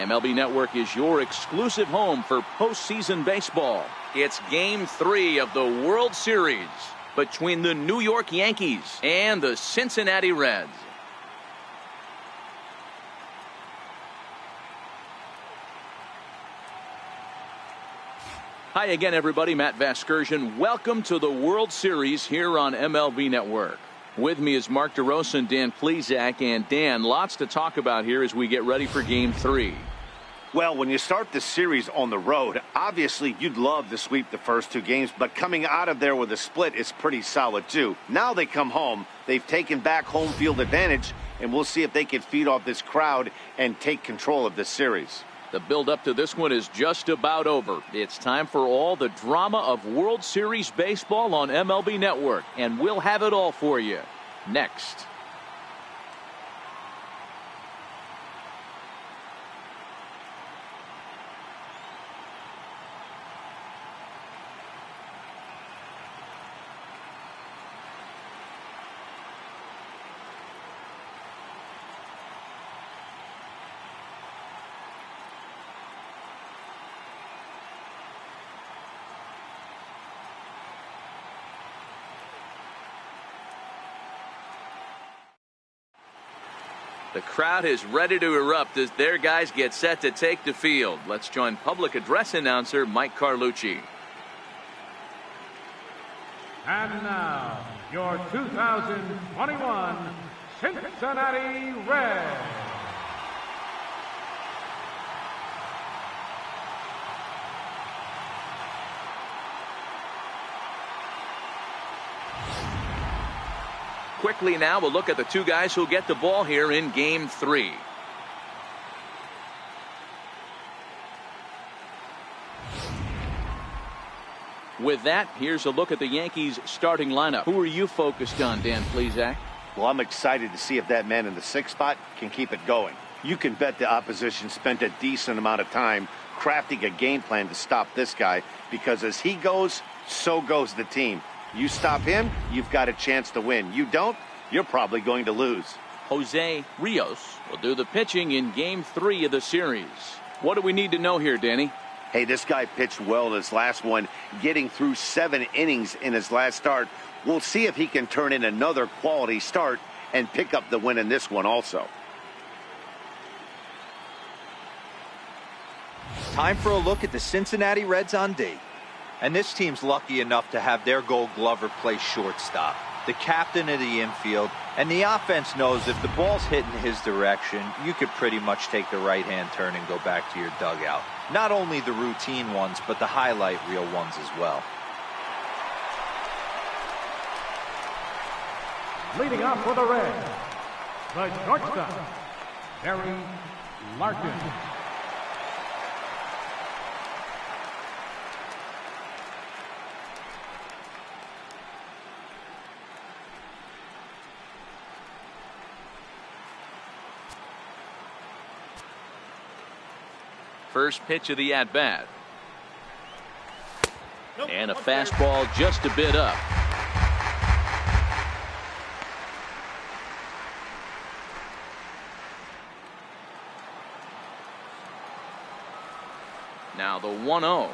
MLB Network is your exclusive home for postseason baseball. It's Game 3 of the World Series between the New York Yankees and the Cincinnati Reds. Hi again, everybody. Matt Vasgersian. Welcome to the World Series here on MLB Network. With me is Mark DeRosa and Dan Plesac. And Dan, lots to talk about here as we get ready for Game 3. Well, when you start this series on the road, obviously you'd love to sweep the first 2 games, but coming out of there with a split is pretty solid too. Now they come home, they've taken back home field advantage, and we'll see if they can feed off this crowd and take control of this series. The build-up to this one is just about over. It's time for all the drama of World Series baseball on MLB Network, and we'll have it all for you next. The crowd is ready to erupt as their guys get set to take the field. Let's join public address announcer Mike Carlucci. And now, your 2021 Cincinnati Reds. Quickly now, we'll look at the 2 guys who'll get the ball here in Game 3. With that, here's a look at the Yankees starting lineup. Who are you focused on, Dan Plesac? Well, I'm excited to see if that man in the 6th spot can keep it going. You can bet the opposition spent a decent amount of time crafting a game plan to stop this guy, because as he goes, so goes the team. You stop him, you've got a chance to win. You don't, you're probably going to lose. Jose Rios will do the pitching in Game 3 of the series. What do we need to know here, Danny? Hey, this guy pitched well in his last one, getting through 7 innings in his last start. We'll see if he can turn in another quality start and pick up the win in this one also. Time for a look at the Cincinnati Reds on D. And this team's lucky enough to have their Gold Glover play shortstop, the captain of the infield, and the offense knows if the ball's hitting his direction, you could pretty much take the right-hand turn and go back to your dugout. Not only the routine ones, but the highlight reel ones as well. Leading off for the Reds, the shortstop, Darryl Larkin. First pitch of the at-bat. And a fastball just a bit up. Now the 1-0.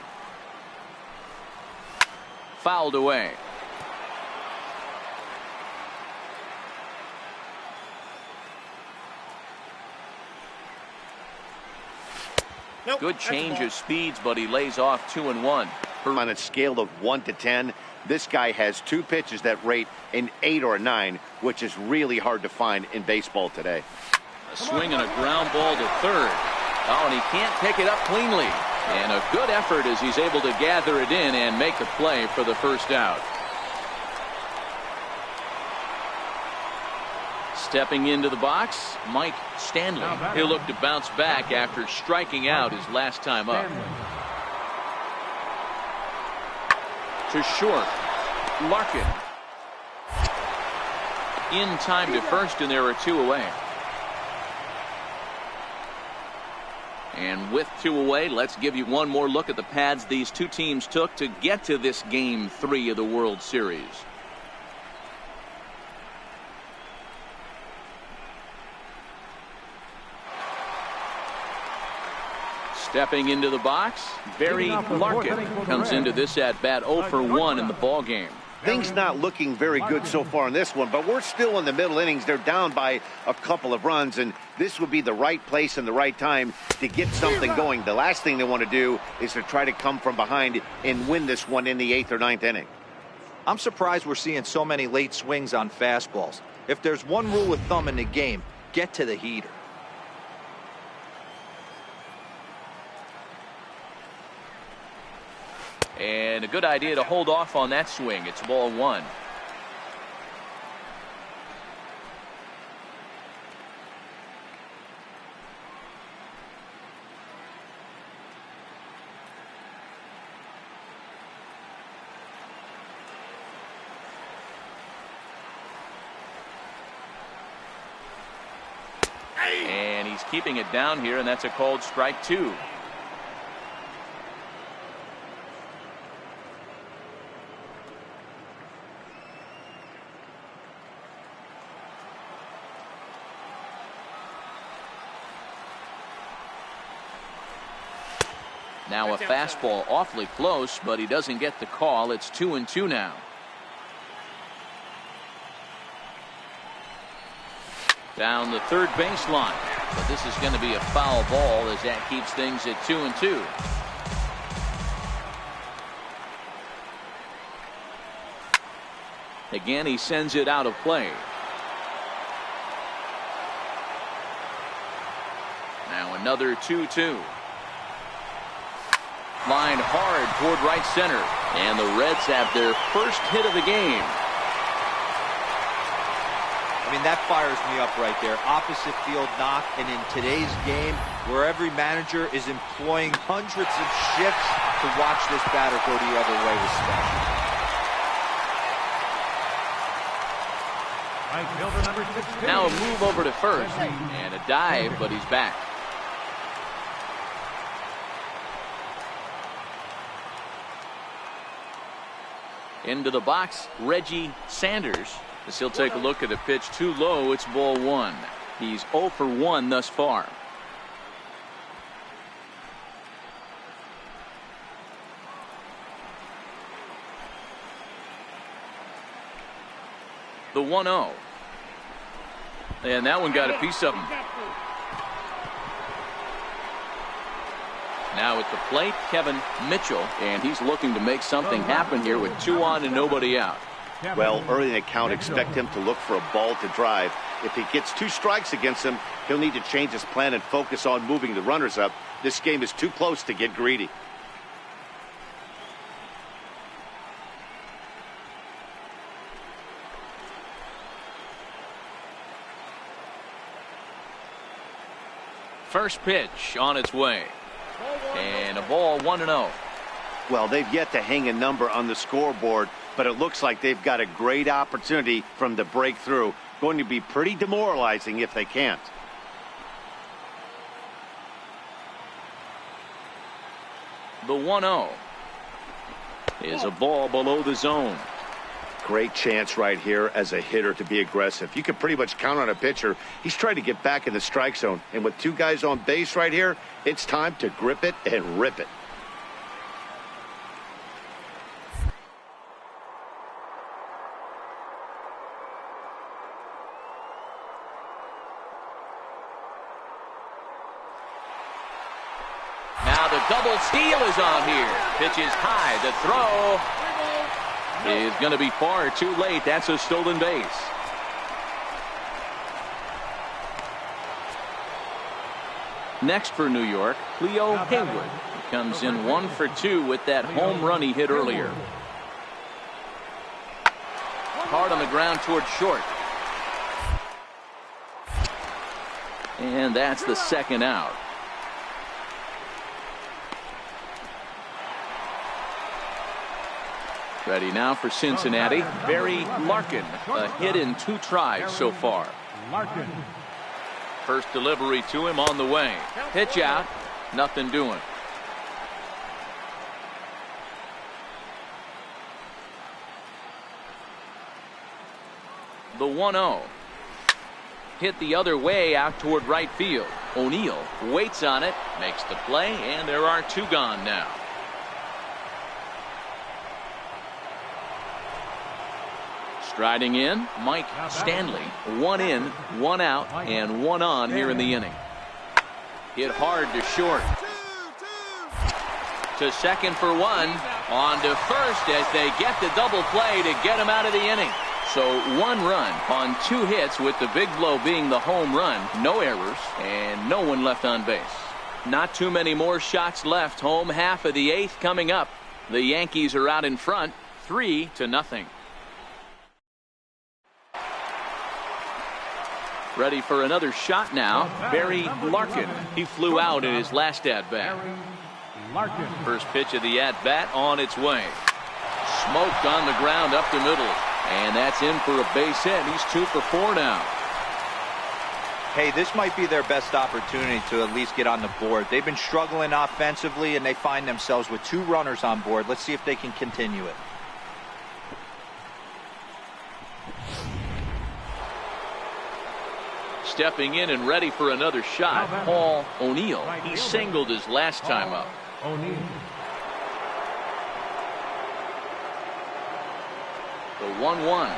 Fouled away. Good change of speeds, but he lays off 2-1. On a scale of 1 to 10, this guy has 2 pitches that rate an 8 or a 9, which is really hard to find in baseball today. A swing and a ground ball to third. Oh, and he can't pick it up cleanly. And a good effort as he's able to gather it in and make the play for the first out. Stepping into the box, Mike Stanley. He'll look to bounce back after striking out his last time up. To short, Larkin. In time to first, and there are 2 away. And with 2 away, let's give you one more look at the pads these 2 teams took to get to this Game 3 of the World Series. Stepping into the box, Barry Larkin comes into this at bat 0 for 1 in the ball game. Things not looking very good so far in this one, but we're still in the middle innings. They're down by a couple of runs, and this would be the right place and the right time to get something going. The last thing they want to do is to try to come from behind and win this one in the 8th or 9th inning. I'm surprised we're seeing so many late swings on fastballs. If there's one rule of thumb in the game, get to the heater. And a good idea to hold off on that swing. It's ball 1. And he's keeping it down here, and that's a called strike 2. Now a fastball awfully close, but he doesn't get the call. It's 2-2 now. Down the third baseline, but this is going to be a foul ball as that keeps things at 2-2. Again, he sends it out of play. Now another 2-2. Line hard toward right center, and the Reds have their first hit of the game. I mean, that fires me up right there. Opposite field knock, and in today's game, where every manager is employing hundreds of shifts to watch this batter go the other way was special. Right fielder number 16. Now a move over to first, and a dive, but he's back. Into the box, Reggie Sanders. As he'll take a look at the pitch too low, it's ball 1. He's 0 for 1 thus far. The 1-0. And that one got a piece of him. Now at the plate, Kevin Mitchell, and he's looking to make something happen here with 2 on and nobody out. Well, early in the count, expect him to look for a ball to drive. If he gets 2 strikes against him, he'll need to change his plan and focus on moving the runners up. This game is too close to get greedy. First pitch on its way. And a ball 1-0. Well, they've yet to hang a number on the scoreboard, but it looks like they've got a great opportunity from the breakthrough. Going to be pretty demoralizing if they can't. The 1-0 is a ball below the zone. Great chance right here as a hitter to be aggressive. You can pretty much count on a pitcher. He's trying to get back in the strike zone. And with 2 guys on base right here, it's time to grip it and rip it. Now the double steal is on here. Pitch is high. The throw is going to be far too late. That's a stolen base. Next for New York, Cleo Haywood. He comes in 1 for 2 with that home run he hit earlier. Hard on the ground toward short. And that's the second out. Ready now for Cincinnati, Barry Larkin. A hit in 2 tries so far. Larkin. First delivery to him on the way. Pitch out, nothing doing. The 1-0. Hit the other way out toward right field. O'Neill waits on it, makes the play, and there are 2 gone now. Striding in, Mike Stanley. 1 in, 1 out, and 1 on here in the inning. Hit hard to short. To second for 1. On to first as they get the double play to get him out of the inning. So 1 run on 2 hits, with the big blow being the home run. No errors and no one left on base. Not too many more shots left. Home half of the 8th coming up. The Yankees are out in front, 3-0. Ready for another shot now. Barry Larkin. He flew out in his last at-bat. First pitch of the at-bat on its way. Smoked on the ground up the middle. And that's in for a base hit. He's 2 for 4 now. Hey, this might be their best opportunity to at least get on the board. They've been struggling offensively, and they find themselves with 2 runners on board. Let's see if they can continue it. Stepping in and ready for another shot, Paul O'Neill. He singled his last time up. The 1-1.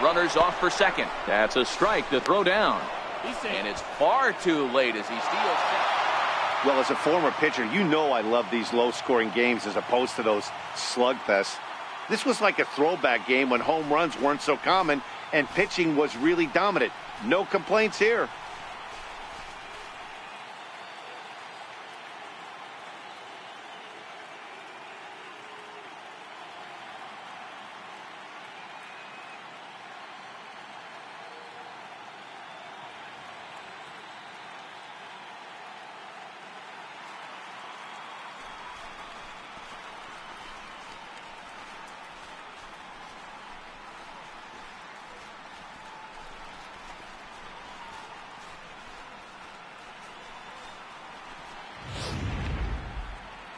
Runners off for second. That's a strike to throw down. And it's far too late as he steals. Well, as a former pitcher, you know I love these low-scoring games as opposed to those slugfests. This was like a throwback game when home runs weren't so common and pitching was really dominant. No complaints here.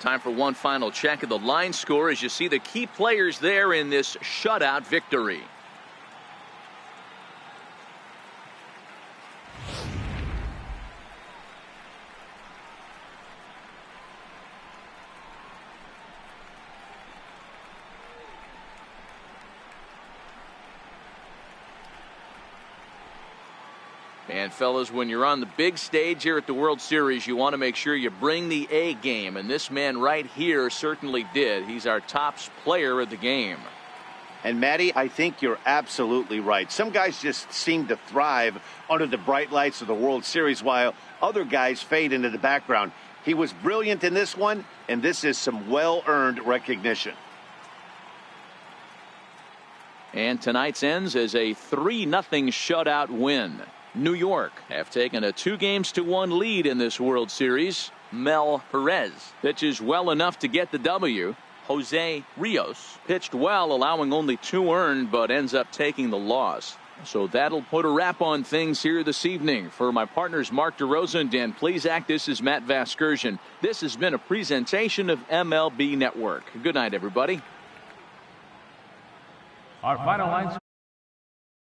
Time for one final check of the line score as you see the key players there in this shutout victory. And fellas, when you're on the big stage here at the World Series, you want to make sure you bring the A game, and this man right here certainly did. He's our top player of the game. And Matty, I think you're absolutely right. Some guys just seem to thrive under the bright lights of the World Series while other guys fade into the background. He was brilliant in this one, and this is some well-earned recognition. And tonight's ends as a 3-0 shutout win. New York have taken a 2-1 lead in this World Series. Mel Perez pitches well enough to get the W. Jose Rios pitched well, allowing only 2 earned, but ends up taking the loss. So that'll put a wrap on things here this evening. For my partners Mark DeRosa and Dan Plesac, this is Matt Vasgersian. This has been a presentation of MLB Network. Good night, everybody. Our final line score.